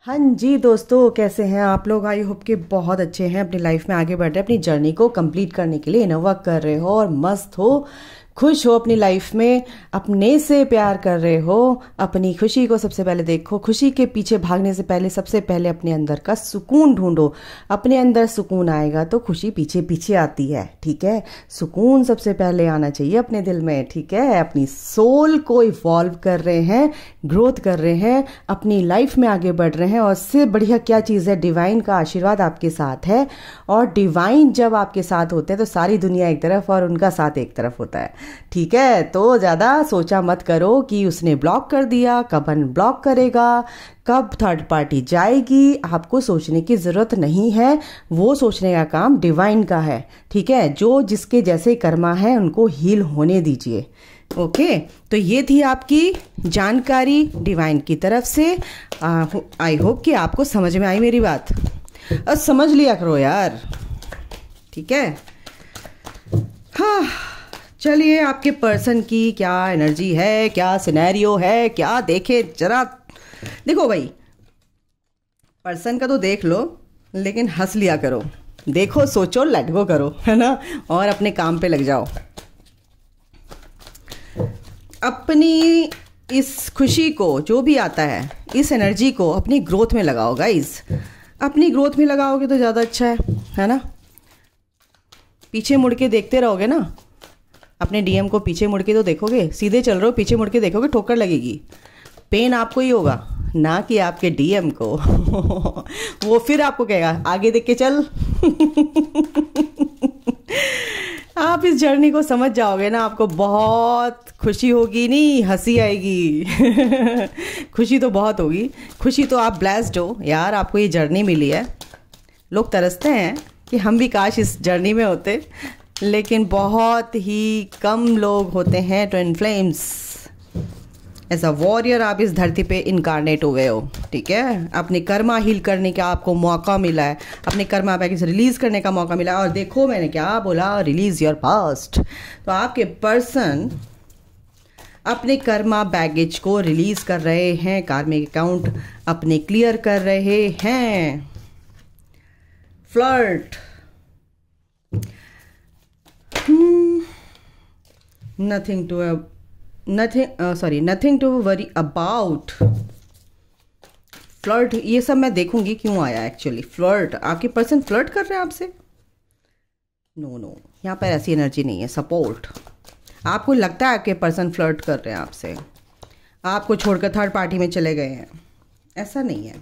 हाँ जी दोस्तों, कैसे हैं आप लोग। आई होप के बहुत अच्छे हैं, अपनी लाइफ में आगे बढ़ रहे हैं, अपनी जर्नी को कंप्लीट करने के लिए इनोवा कर रहे हो और मस्त हो, खुश हो अपनी लाइफ में, अपने से प्यार कर रहे हो। अपनी खुशी को सबसे पहले देखो, खुशी के पीछे भागने से पहले सबसे पहले अपने अंदर का सुकून ढूंढो। अपने अंदर सुकून आएगा तो खुशी पीछे पीछे आती है, ठीक है। सुकून सबसे पहले आना चाहिए अपने दिल में, ठीक है। अपनी सोल को इवॉल्व कर रहे हैं, ग्रोथ कर रहे हैं, अपनी लाइफ में आगे बढ़ रहे हैं। और इससे बढ़िया क्या चीज़ है, डिवाइन का आशीर्वाद आपके साथ है। और डिवाइन जब आपके साथ होते हैं तो सारी दुनिया एक तरफ और उनका साथ एक तरफ होता है, ठीक है। तो ज़्यादा सोचा मत करो कि उसने ब्लॉक कर दिया, कब अनब्लॉक करेगा, कब थर्ड पार्टी जाएगी। आपको सोचने की ज़रूरत नहीं है, वो सोचने का काम डिवाइन का है, ठीक है। जो जिसके जैसे कर्मा है उनको हील होने दीजिए, ओके। तो ये थी आपकी जानकारी डिवाइन की तरफ से। आई होप कि आपको समझ में आई मेरी बात। समझ लिया करो यार, ठीक है। हाँ, चलिए आपके पर्सन की क्या एनर्जी है, क्या सिनेरियो है, क्या देखे जरा। देखो भाई, पर्सन का तो देख लो, लेकिन हंस लिया करो। देखो, सोचो, लेट गो करो, है ना, और अपने काम पे लग जाओ। अपनी इस खुशी को, जो भी आता है, इस एनर्जी को अपनी ग्रोथ में लगाओ गाइस। अपनी ग्रोथ में लगाओगे तो ज़्यादा अच्छा है ना। पीछे मुड़ के देखते रहोगे ना, अपने डीएम को पीछे मुड़ के तो देखोगे, सीधे चल रहे हो पीछे मुड़ के देखोगे, ठोकर लगेगी। पेन आपको ही होगा, ना कि आपके डीएम को। वो फिर आपको कहेगा आगे देख के चल। आप इस जर्नी को समझ जाओगे ना, आपको बहुत खुशी होगी, नहीं हंसी आएगी। खुशी तो बहुत होगी। खुशी तो आप ब्लेस्ड हो यार, आपको ये जर्नी मिली है। लोग तरसते हैं कि हम भी काश इस जर्नी में होते, लेकिन बहुत ही कम लोग होते हैं twin flames. As a warrior आप इस धरती पे इनकारनेट हो गए हो, ठीक है। अपने कर्मा हील करने का आपको मौका मिला है, अपने कर्मा बैगेज रिलीज करने का मौका मिला है। और देखो मैंने क्या बोला, रिलीज योर पास्ट। तो आपके पर्सन अपने कर्मा बैगेज को रिलीज कर रहे हैं, कार्मिक अकाउंट अपने क्लियर कर रहे हैं। Flirt, nothing to worry about. Flirt, ये सब मैं देखूंगी क्यों आया एक्चुअली। फ्लर्ट, आपके पर्सन फ्लर्ट कर रहे हैं आपसे? नो, यहाँ पर ऐसी एनर्जी नहीं है। सपोर्ट, आपको लगता है आपके पर्सन फ्लर्ट कर रहे हैं आपसे, आपको छोड़कर थर्ड पार्टी में चले गए हैं, ऐसा नहीं है।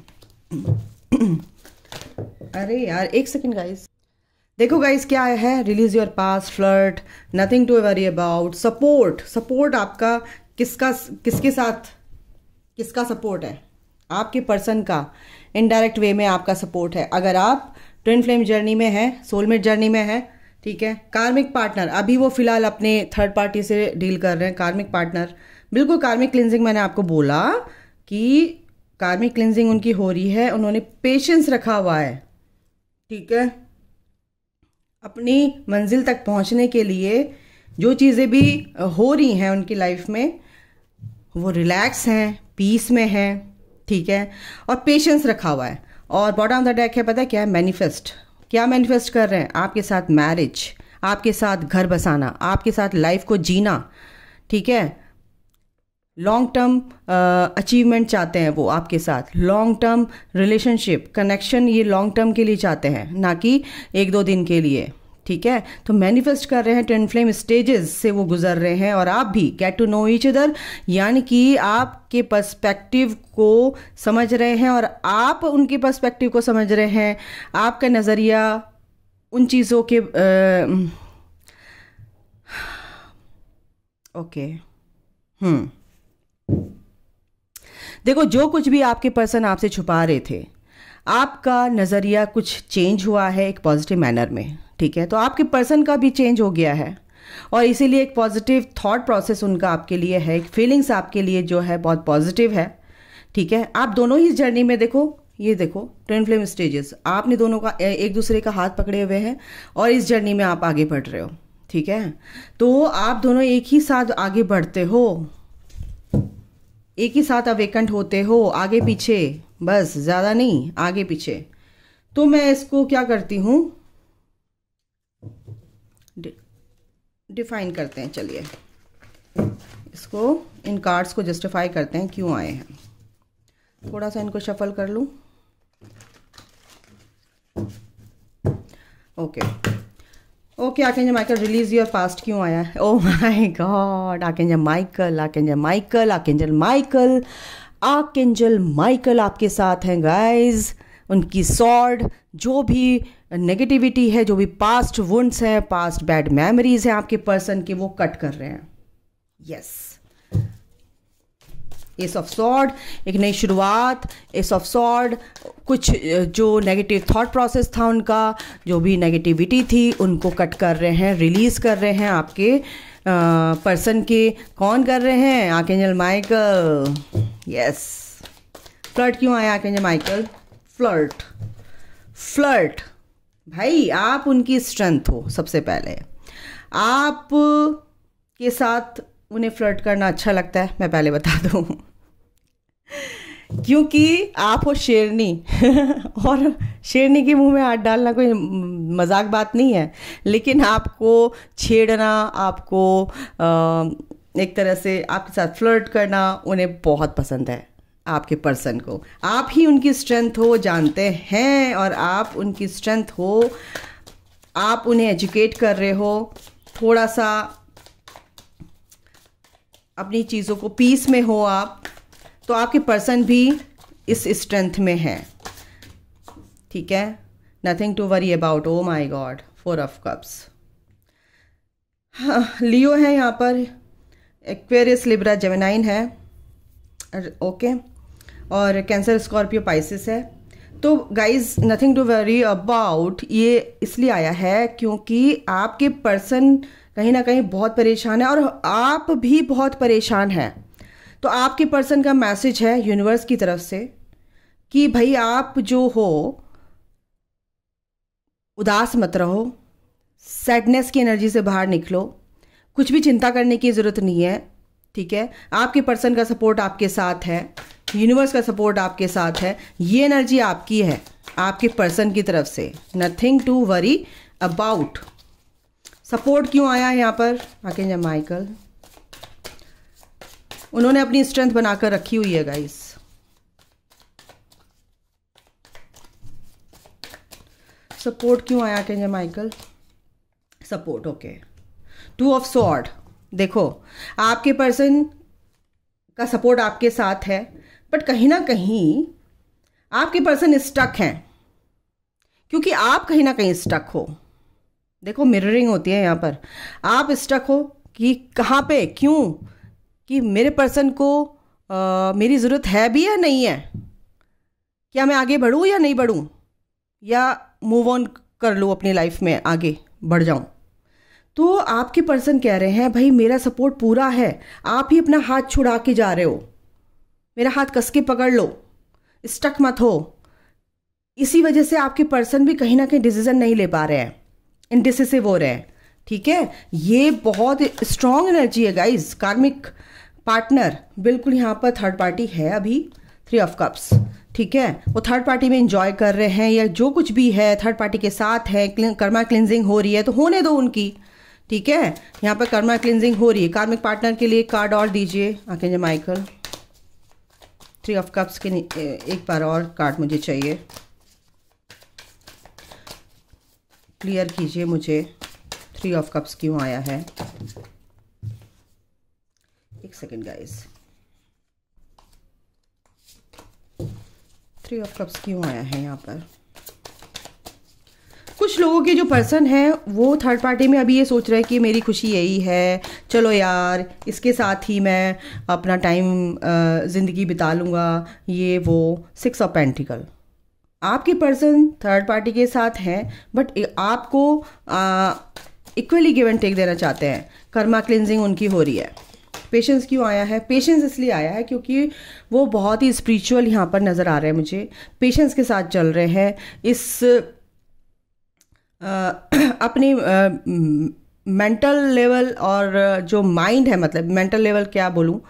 अरे यार एक सेकेंड गाइस, देखो गाइस क्या है, release your past, flirt, nothing to worry about, support. Support आपका किसके साथ, किसका सपोर्ट है? आपके पर्सन का इनडायरेक्ट वे में आपका सपोर्ट है। अगर आप ट्विन फ्लेम जर्नी में है, सोलमेट जर्नी में है, ठीक है। कार्मिक पार्टनर, अभी वो फिलहाल अपने थर्ड पार्टी से डील कर रहे हैं। कार्मिक पार्टनर, बिल्कुल कार्मिक क्लिनजिंग, मैंने आपको बोला कि कार्मिक क्लिनजिंग उनकी हो रही है। उन्होंने पेशेंस रखा हुआ है, ठीक है। अपनी मंजिल तक पहुंचने के लिए जो चीज़ें भी हो रही हैं उनकी लाइफ में, वो रिलैक्स हैं, पीस में हैं, ठीक है। और पेशेंस रखा हुआ है। और बॉटम ऑफ द डेक है, पता है क्या है? मैनिफेस्ट। क्या मैनिफेस्ट कर रहे हैं? आपके साथ मैरिज, आपके साथ घर बसाना, आपके साथ लाइफ को जीना, ठीक है। लॉन्ग टर्म अचीवमेंट चाहते हैं वो आपके साथ, लॉन्ग टर्म रिलेशनशिप कनेक्शन, ये लॉन्ग टर्म के लिए चाहते हैं, ना कि एक दो दिन के लिए, ठीक है। तो मैनिफेस्ट कर रहे हैं, ट्विन फ्लेम स्टेजेस से वो गुजर रहे हैं। और आप भी get to know each other, यानी कि आपके पर्सपेक्टिव को समझ रहे हैं और आप उनके पर्सपेक्टिव को समझ रहे हैं। आपका नज़रिया उन चीज़ों के ओके देखो, जो कुछ भी आपके पर्सन आपसे छुपा रहे थे, आपका नज़रिया कुछ चेंज हुआ है एक पॉजिटिव मैनर में, ठीक है। तो आपके पर्सन का भी चेंज हो गया है और इसीलिए एक पॉजिटिव थॉट प्रोसेस उनका आपके लिए है, एक फीलिंग्स आपके लिए जो है बहुत पॉजिटिव है, ठीक है। आप दोनों ही जर्नी में देखो, ये देखो ट्विन फ्लेम स्टेजेस, आपने दोनों का एक दूसरे का हाथ पकड़े हुए हैं और इस जर्नी में आप आगे बढ़ रहे हो, ठीक है। तो आप दोनों एक ही साथ आगे बढ़ते हो, एक ही साथ अवेकेंट होते हो, आगे पीछे बस, ज़्यादा नहीं, आगे पीछे। तो मैं इसको क्या करती हूँ, डिफाइन करते हैं। चलिए इसको, इन कार्ड्स को जस्टिफाई करते हैं क्यों आए हैं। थोड़ा सा इनको शफल कर लूँ। Okay okay, archangel Michael release your past क्यों आया है? Oh my God, archangel Michael, archangel Michael, archangel Michael, archangel Michael आपके साथ हैं गाइज। उनकी सॉर्ड, जो भी नेगेटिविटी है, जो भी पास्ट वुंड्स है, पास्ट बैड मेमोरीज है आपके पर्सन के, वो कट कर रहे हैं। यस, एस ऑफ सॉर्ड, एक नई शुरुआत। एस ऑफ सॉर्ड, कुछ जो नेगेटिव थॉट प्रोसेस था उनका, जो भी नेगेटिविटी थी, उनको कट कर रहे हैं, रिलीज कर रहे हैं आपके पर्सन के। कौन कर रहे हैं? Archangel Michael. यस, फ्लर्ट क्यों आया आर्कएंजल माइकल? फ्लर्ट, फ्लर्ट भाई, आप उनकी स्ट्रेंथ हो। सबसे पहले आप के साथ उन्हें फ्लर्ट करना अच्छा लगता है, मैं पहले बता दूं क्योंकि आप हो शेरनी और शेरनी के मुंह में हाथ डालना कोई मजाक बात नहीं है, लेकिन आपको छेड़ना, आपको एक तरह से आपके साथ फ्लर्ट करना उन्हें बहुत पसंद है। आपके पर्सन को आप ही उनकी स्ट्रेंथ हो, जानते हैं, और आप उनकी स्ट्रेंथ हो। आप उन्हें एजुकेट कर रहे हो, थोड़ा सा अपनी चीज़ों को पीस में हो आप, तो आपके पर्सन भी इस स्ट्रेंथ में है। ठीक है, nothing to worry about. Oh my god, 4 of cups. Leo है यहाँ पर, एक्वेरियस, लिब्रा, जेमिनाइन है, ओके, और कैंसर, स्कॉर्पियो, पाइसिस है। तो guys nothing to worry about, ये इसलिए आया है क्योंकि आपके पर्सन कहीं ना कहीं बहुत परेशान है, और आप भी बहुत परेशान हैं। तो आपके पर्सन का मैसेज है यूनिवर्स की तरफ से कि भाई आप जो हो, उदास मत रहो, सैडनेस की एनर्जी से बाहर निकलो, कुछ भी चिंता करने की ज़रूरत नहीं है। ठीक है, आपके पर्सन का सपोर्ट आपके साथ है, यूनिवर्स का सपोर्ट आपके साथ है, ये एनर्जी आपकी है, आपके पर्सन की तरफ से। Nothing to worry about. Support क्यों आया है यहाँ पर? आर्कएंजल माइकल, उन्होंने अपनी स्ट्रेंथ बनाकर रखी हुई है गाइस। सपोर्ट क्यों आया archangel Michael? Support, okay. 2 of sword, देखो आपके पर्सन का सपोर्ट आपके साथ है, बट कहीं ना कहीं आपके पर्सन स्टक हैं, क्योंकि आप कहीं ना कहीं स्टक हो। देखो मिररिंग होती है यहाँ पर, आप स्टक हो कि कहाँ पे, क्यों, कि मेरे पर्सन को मेरी ज़रूरत है भी या नहीं है, क्या मैं आगे बढ़ूँ या नहीं बढ़ूँ, या मूव ऑन कर लूँ अपनी लाइफ में, आगे बढ़ जाऊँ। तो आपके पर्सन कह रहे हैं भाई मेरा सपोर्ट पूरा है, आप ही अपना हाथ छुड़ा के जा रहे हो, मेरा हाथ कस के पकड़ लो, स्टक मत हो। इसी वजह से आपके पर्सन भी कहीं ना कहीं डिसीजन नहीं ले पा रहे हैं, इनडिसिसिव हो रहे हैं। ठीक है, ये बहुत स्ट्रॉन्ग एनर्जी है गाइज। कार्मिक पार्टनर बिल्कुल यहाँ पर थर्ड पार्टी है अभी, 3 ऑफ कप्स। ठीक है, वो थर्ड पार्टी में एंजॉय कर रहे हैं, या जो कुछ भी है थर्ड पार्टी के साथ है। कर्मा क्लिनजिंग हो रही है तो होने दो उनकी। ठीक है, यहाँ पर कर्मा क्लिनजिंग हो रही है। कार्मिक पार्टनर के लिए कार्ड और दीजिए आर्कएंजल माइकल। 3 ऑफ कप्स के एक बार और कार्ड मुझे चाहिए, क्लियर कीजिए मुझे 3 ऑफ कप्स क्यों आया है। एक सेकेंड गाइस, 3 ऑफ कप्स क्यों आया है यहाँ पर? कुछ लोगों के जो पर्सन है वो थर्ड पार्टी में अभी ये सोच रहे हैं कि मेरी खुशी यही है, चलो यार इसके साथ ही मैं अपना टाइम ज़िंदगी बिता लूँगा, ये वो। 6 ऑफ पेंटिकल, आपके पर्सन थर्ड पार्टी के साथ हैं, बट आपको इक्वली गिव एंड टेक देना चाहते हैं। कर्मा क्लिनजिंग उनकी हो रही है। पेशेंस क्यों आया है? पेशेंस इसलिए आया है क्योंकि वो बहुत ही स्पिरिचुअल यहाँ पर नज़र आ रहे हैं मुझे, पेशेंस के साथ चल रहे हैं। इस अपनी मेंटल लेवल और जो माइंड है, मतलब मेंटल लेवल क्या बोलूँ,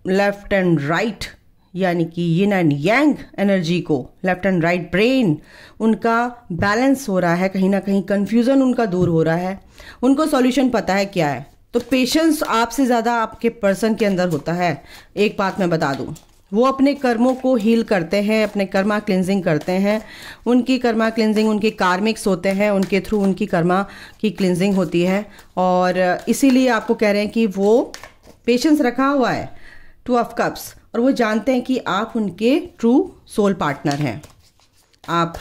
लेफ्ट एंड राइट, यानी कि यिन एंड यांग एनर्जी को, लेफ्ट एंड राइट ब्रेन उनका बैलेंस हो रहा है, कहीं ना कहीं कंफ्यूजन उनका दूर हो रहा है, उनको सॉल्यूशन पता है क्या है। तो पेशेंस आपसे ज़्यादा आपके पर्सन के अंदर होता है। एक बात मैं बता दूं, वो अपने कर्मों को हील करते हैं, अपने कर्मा क्लिनजिंग करते हैं। उनकी कर्मा क्लिनजिंग, उनके कार्मिक्स होते हैं, उनके थ्रू उनकी कर्मा की क्लिनजिंग होती है। और इसीलिए आपको कह रहे हैं कि वो पेशेंस रखा हुआ है, 2 ऑफ कप्स, और वो जानते हैं कि आप उनके ट्रू सोल पार्टनर हैं। आप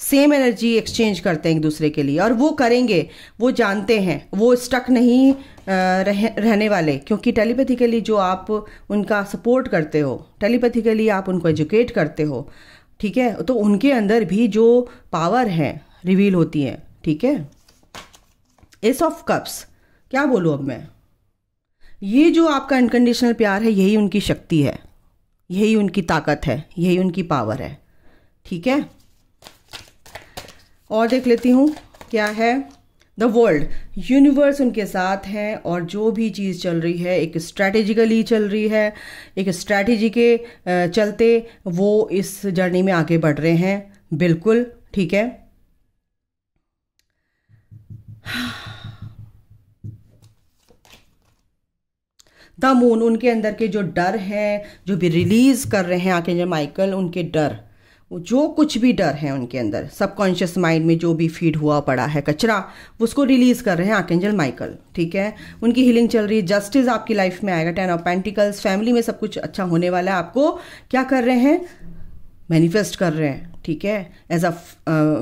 सेम एनर्जी एक्सचेंज करते हैं एक दूसरे के लिए, और वो करेंगे, वो जानते हैं, वो स्टक नहीं रहने वाले। क्योंकि टेलीपैथिकली जो आप उनका सपोर्ट करते हो, टेलीपैथिकली आप उनको एजुकेट करते हो, ठीक है, तो उनके अंदर भी जो पावर है रिवील होती है, ठीक है। एस ऑफ कप्स, क्या बोलूँ अब मैं, ये जो आपका अनकंडीशनल प्यार है, यही उनकी शक्ति है, यही उनकी ताकत है, यही उनकी पावर है, ठीक है। और देख लेती हूँ क्या है। द वर्ल्ड, यूनिवर्स उनके साथ है, और जो भी चीज़ चल रही है एक स्ट्रैटेजिकली चल रही है, एक स्ट्रैटेजी के चलते वो इस जर्नी में आगे बढ़ रहे हैं, बिल्कुल ठीक है। द मून, उनके अंदर के जो डर हैं, जो भी रिलीज कर रहे हैं आर्कएंजल माइकल, उनके डर, जो कुछ भी डर है उनके अंदर, सबकॉन्शियस माइंड में जो भी फीड हुआ पड़ा है कचरा, उसको रिलीज कर रहे हैं आर्कएंजल माइकल, ठीक है। उनकी हीलिंग चल रही है, जस्टिस आपकी लाइफ में आएगा, 10 ऑफ पेंटिकल्स, फैमिली में सब कुछ अच्छा होने वाला है। आपको क्या कर रहे हैं, मैनिफेस्ट कर रहे हैं, ठीक है, एज अ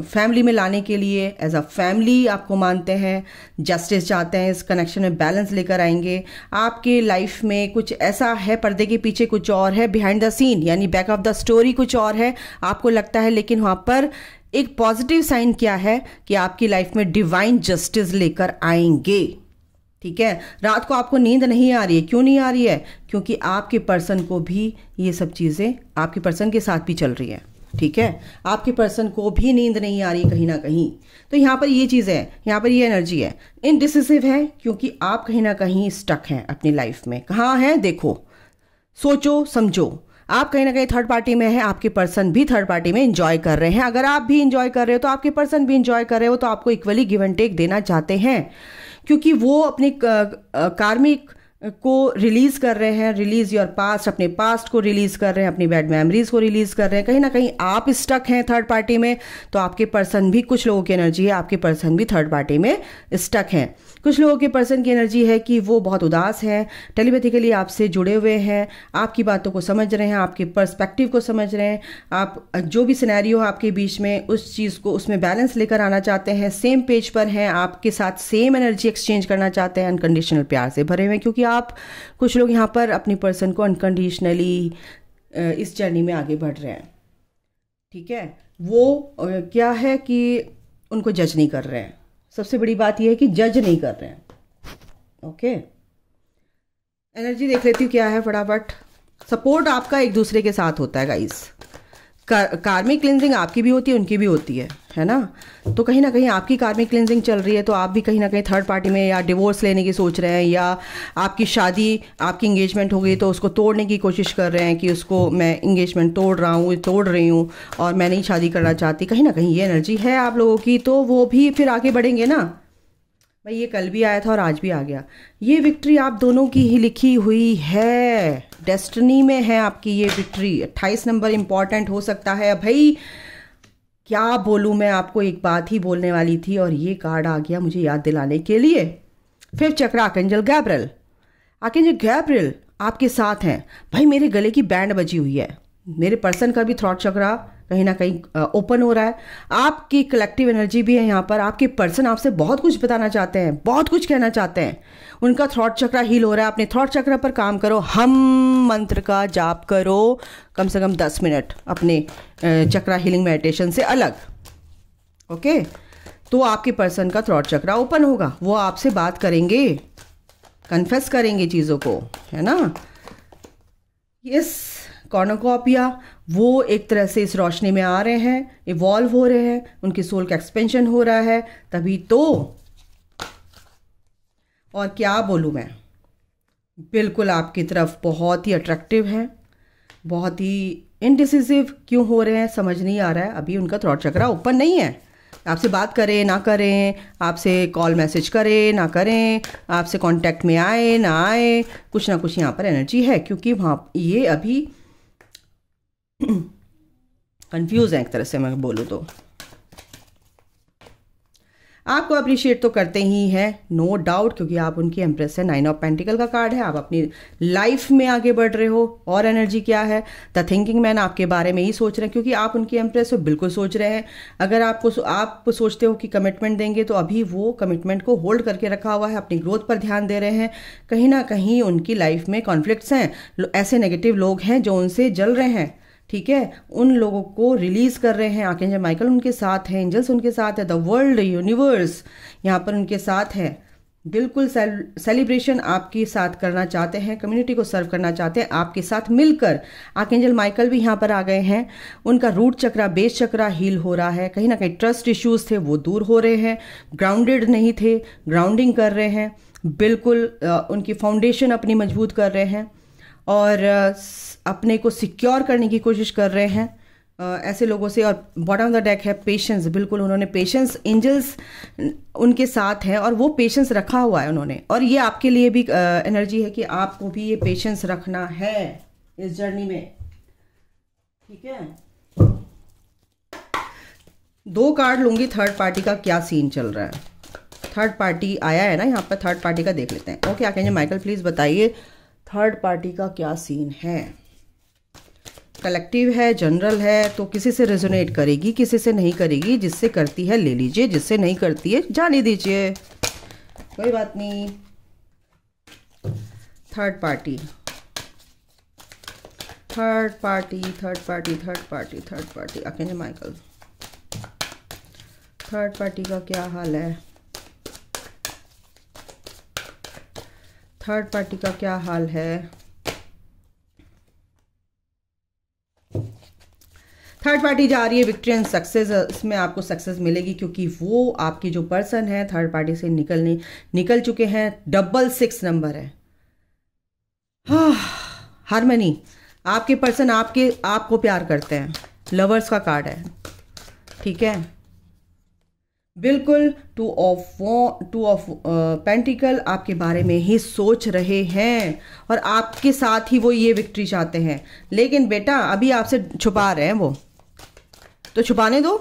फैमिली में लाने के लिए, एज अ फैमिली आपको मानते हैं, जस्टिस चाहते हैं, इस कनेक्शन में बैलेंस लेकर आएंगे। आपके लाइफ में कुछ ऐसा है, पर्दे के पीछे कुछ और है, बिहाइंड द सीन यानी बैक ऑफ द स्टोरी कुछ और है, आपको लगता है, लेकिन वहाँ पर एक पॉजिटिव साइन क्या है कि आपकी लाइफ में डिवाइन जस्टिस लेकर आएंगे, ठीक है। रात को आपको नींद नहीं आ रही है, क्यों नहीं आ रही है, क्योंकि आपके पर्सन को भी ये सब चीज़ें आपके पर्सन के साथ भी चल रही है, ठीक है। आपके पर्सन को भी नींद नहीं आ रही कहीं ना कहीं, तो यहाँ पर ये चीज़ है, यहाँ पर ये एनर्जी है, इनडिसिसिव है, क्योंकि आप कहीं ना कहीं स्टक हैं अपनी लाइफ में। कहाँ हैं, देखो, सोचो समझो, आप कहीं ना कहीं थर्ड पार्टी में है, आपके पर्सन भी थर्ड पार्टी में इंजॉय कर रहे हैं। अगर आप भी इंजॉय कर रहे हो तो आपके पर्सन भी इंजॉय कर रहे हो, तो आपको इक्वली गिव एंड टेक देना चाहते हैं, क्योंकि वो अपने कार्मिक को रिलीज कर रहे हैं, रिलीज योर पास्ट, अपने पास्ट को रिलीज कर रहे हैं, अपनी बैड मेमोरीज को रिलीज कर रहे हैं। कहीं ना कहीं आप स्टक हैं थर्ड पार्टी में, तो आपके पर्सन भी, कुछ लोगों की एनर्जी है आपके पर्सन भी थर्ड पार्टी में स्टक हैं। कुछ लोगों के पर्सन की एनर्जी है कि वो बहुत उदास हैं, टेलीपैथिकली आपसे जुड़े हुए हैं, आपकी बातों को समझ रहे हैं, आपके पर्सपेक्टिव को समझ रहे हैं, आप जो भी सिनेरियो है आपके बीच में, उस चीज़ को, उसमें बैलेंस लेकर आना चाहते हैं, सेम पेज पर हैं, आपके साथ सेम एनर्जी एक्सचेंज करना चाहते हैं, अनकंडीशनल प्यार से भरे हुए हैं, क्योंकि आप, कुछ लोग यहाँ पर अपनी पर्सन को अनकंडीशनली इस जर्नी में आगे बढ़ रहे हैं, ठीक है। वो क्या है कि उनको जज नहीं कर रहे हैं, सबसे बड़ी बात यह है कि जज नहीं कर रहे हैं, ओके। एनर्जी देख लेती हूँ क्या है फटाफट। सपोर्ट आपका एक दूसरे के साथ होता है गाइस, कार्मिक क्लिनजिंग आपकी भी होती है, उनकी भी होती है ना। तो कहीं ना कहीं आपकी कार्मिक क्लिनजिंग चल रही है, तो आप भी कहीं ना कहीं थर्ड पार्टी में या डिवोर्स लेने की सोच रहे हैं, या आपकी शादी, आपकी इंगेजमेंट हो गई तो उसको तोड़ने की कोशिश कर रहे हैं कि उसको मैं इंगेजमेंट तोड़ रही हूँ और मैं नहीं शादी करना चाहती। कहीं ना कहीं ये एनर्जी है आप लोगों की, तो वो भी फिर आगे बढ़ेंगे ना भाई। ये कल भी आया था और आज भी आ गया। ये विक्ट्री आप दोनों की ही लिखी हुई है, डेस्टिनी में है आपकी ये विक्ट्री। 28 नंबर इंपॉर्टेंट हो सकता है भाई, क्या बोलूँ मैं आपको, एक बात ही बोलने वाली थी और ये कार्ड आ गया मुझे याद दिलाने के लिए। 5th चक्र, आर्कएंजल गैब्रिएल। आर्कएंजल गैब्रिएल आपके साथ हैं भाई। मेरे गले की बैंड बजी हुई है, मेरे पर्सन का भी थ्रॉट चक्रा कहीं ना कहीं ओपन हो रहा है, आपकी कलेक्टिव एनर्जी भी है यहाँ पर। आपके पर्सन आपसे बहुत कुछ बताना चाहते हैं, बहुत कुछ कहना चाहते हैं, उनका थ्रॉट चक्रा हील हो रहा है। अपने थ्रॉट चक्र पर काम करो, हम मंत्र का जाप करो कम से कम 10 मिनट अपने चक्रा हीलिंग मेडिटेशन से अलग, ओके। तो आपके पर्सन का थ्रॉट चक्रा ओपन होगा, वो आपसे बात करेंगे, कन्फेस करेंगे चीज़ों को, है ना। यस, कॉर्नोकॉपिया वो एक तरह से इस रोशनी में आ रहे हैं, इवॉल्व हो रहे हैं, उनकी सोल का एक्सपेंशन हो रहा है, तभी तो। और क्या बोलूँ मैं, बिल्कुल आपकी तरफ बहुत ही अट्रैक्टिव है, बहुत ही इनडिसिसिव क्यों हो रहे हैं समझ नहीं आ रहा है। अभी उनका थ्रॉट चक्रा ओपन नहीं है। आपसे बात करें ना करें, आपसे कॉल मैसेज करें ना करें, आपसे कांटेक्ट में आए ना आए, कुछ ना कुछ यहाँ पर एनर्जी है, क्योंकि वहाँ ये अभी कंफ्यूज है एक तरह से मैं बोलूँ तो। आपको अप्रिशिएट तो करते ही हैं, नो डाउट, क्योंकि आप उनकी एम्प्रेस है। 9 ऑफ पेंटिकल का कार्ड है। आप अपनी लाइफ में आगे बढ़ रहे हो। और एनर्जी क्या है? द थिंकिंग मैन आपके बारे में ही सोच रहे हैं, क्योंकि आप उनकी एम्प्रेस हो, बिल्कुल सोच रहे हैं। अगर आप सोचते हो कि कमिटमेंट देंगे, तो अभी वो कमिटमेंट को होल्ड करके रखा हुआ है, अपनी ग्रोथ पर ध्यान दे रहे हैं। कहीं ना कहीं उनकी लाइफ में कॉन्फ्लिक्ट्स हैं, ऐसे नेगेटिव लोग हैं जो उनसे जल रहे हैं, ठीक है, उन लोगों को रिलीज कर रहे हैं। आर्कएंजल माइकल उनके साथ हैं, एंजल्स उनके साथ है, द वर्ल्ड यूनिवर्स यहाँ पर उनके साथ है। बिल्कुल सेलिब्रेशन आपके साथ करना चाहते हैं, कम्युनिटी को सर्व करना चाहते हैं आपके साथ मिलकर। आर्कएंजल माइकल भी यहाँ पर आ गए हैं। उनका रूट चक्रा, बेस चक्रा हील हो रहा है। कहीं ना कहीं ट्रस्ट इश्यूज थे वो दूर हो रहे हैं। ग्राउंडेड नहीं थे, ग्राउंडिंग कर रहे हैं। बिल्कुल उनकी फाउंडेशन अपनी मजबूत कर रहे हैं और अपने को सिक्योर करने की कोशिश कर रहे हैं ऐसे लोगों से। और बॉटम ऑफ द डेक है पेशेंस। बिल्कुल उन्होंने पेशेंस, एंजल्स उनके साथ हैं और वो पेशेंस रखा हुआ है उन्होंने। और ये आपके लिए भी एनर्जी है कि आपको भी ये पेशेंस रखना है इस जर्नी में, ठीक है। 2 कार्ड लूंगी, थर्ड पार्टी का क्या सीन चल रहा है। थर्ड पार्टी आया है ना यहाँ पर, थर्ड पार्टी का देख लेते हैं। ओके आर्कएंजल माइकल प्लीज बताइए थर्ड पार्टी का क्या सीन है। कलेक्टिव है, जनरल है, तो किसी से रेजोनेट करेगी, किसी से नहीं करेगी। जिससे करती है ले लीजिए, जिससे नहीं करती है जाने दीजिए, कोई बात नहीं। Third party, third party, third party, third party, third party, archangel Michael third party का क्या हाल है। थर्ड पार्टी का क्या हाल है। थर्ड पार्टी जा रही है विक्ट्री एंड सक्सेस। इसमें आपको सक्सेस मिलेगी, क्योंकि वो आपकी जो पर्सन है थर्ड पार्टी से निकल चुके हैं। 666 नंबर है। हार्मनी, आपके पर्सन आपको प्यार करते हैं। लवर्स का कार्ड है, ठीक है। बिल्कुल 2 ऑफ पेंटिकल आपके बारे में ही सोच रहे हैं और आपके साथ ही वो ये विक्ट्री चाहते हैं। लेकिन बेटा अभी आपसे छुपा रहे हैं वो, तो छुपाने दो।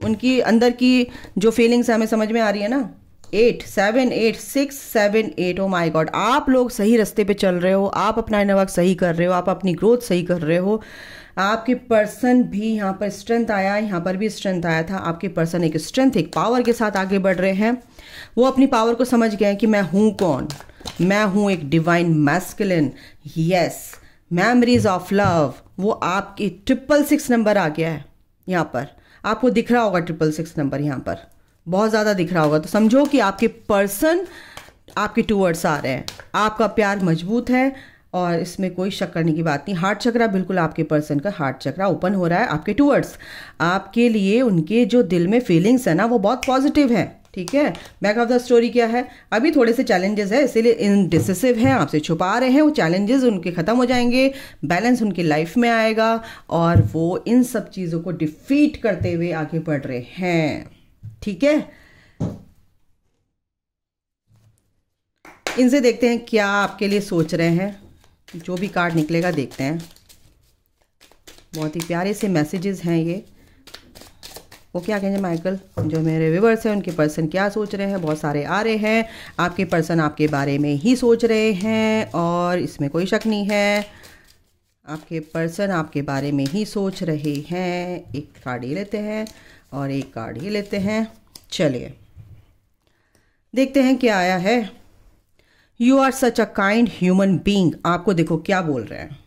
उनकी अंदर की जो फीलिंग्स हमें समझ में आ रही है ना। 8 7 8 6 7 8, ओ माय गॉड, आप लोग सही रास्ते पे चल रहे हो। आप अपना इनर वर्क सही कर रहे हो, आप अपनी ग्रोथ सही कर रहे हो। आपके पर्सन भी यहाँ पर स्ट्रेंथ आया, यहाँ पर भी स्ट्रेंथ आया था। आपके पर्सन एक स्ट्रेंथ, एक पावर के साथ आगे बढ़ रहे हैं। वो अपनी पावर को समझ गए कि मैं हूँ कौन। मैं हूँ एक divine masculine, yes, memories of love. वो आपकी 666 नंबर आ गया है यहाँ पर। आपको दिख रहा होगा 666 नंबर यहाँ पर, बहुत ज़्यादा दिख रहा होगा। तो समझो कि आपके पर्सन आपके टूवर्ड्स आ रहे हैं। आपका प्यार मजबूत है और इसमें कोई शक करने की बात नहीं। हार्ट चक्रा, बिल्कुल आपके पर्सन का हार्ट चक्रा ओपन हो रहा है आपके टूवर्ड्स। आपके लिए उनके जो दिल में फीलिंग्स है ना वो बहुत पॉजिटिव है, ठीक है। बैक ऑफ द स्टोरी क्या है, अभी थोड़े से चैलेंजेस है, इसीलिए इनडिसिसिव हैं, आपसे छुपा रहे हैं। वो चैलेंजेस उनके ख़त्म हो जाएंगे, बैलेंस उनकी लाइफ में आएगा और वो इन सब चीज़ों को डिफीट करते हुए आगे बढ़ रहे हैं, ठीक है। इनसे देखते हैं क्या आपके लिए सोच रहे हैं। जो भी कार्ड निकलेगा देखते हैं। बहुत ही प्यारे से मैसेजेस हैं ये। वो क्या कहेंगे माइकल, जो मेरे व्यूअर्स हैं उनके पर्सन क्या सोच रहे हैं। बहुत सारे आ रहे हैं। आपके पर्सन आपके बारे में ही सोच रहे हैं और इसमें कोई शक नहीं है। आपके पर्सन आपके बारे में ही सोच रहे हैं। एक कार्ड ये लेते हैं और एक कार्ड ये लेते हैं। चलिए देखते हैं क्या आया है। You are such a kind human being. आपको देखो क्या बोल रहे हैं।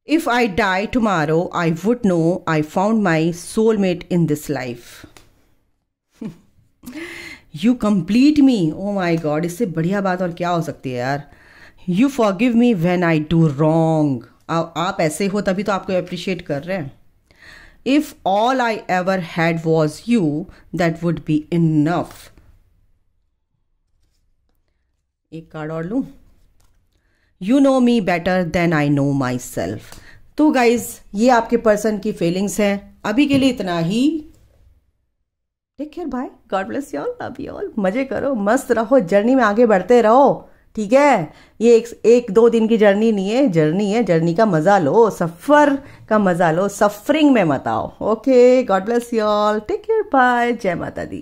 If I die tomorrow I would know I found my soulmate in this life. You complete me. Oh my God, इससे बढ़िया बात और क्या हो सकती है यार। You forgive me when I do wrong. आप ऐसे हो तभी तो आपको अप्रिशिएट कर रहे हैं। If all I ever had was you that would be enough. एक कार्ड और लूं। You know me better than I know myself. तो गाइज ये आपके पर्सन की फीलिंग्स हैं। अभी के लिए इतना ही। Take care, bye, god bless you all, love you all. मजे करो, मस्त रहो, जर्नी में आगे बढ़ते रहो, ठीक है। ये एक दो दिन की जर्नी नहीं है, जर्नी है, जर्नी का मजा लो, सफर का मजा लो, सफरिंग में मत आओ। Okay, God bless you all, take care, bye, जय माता दी।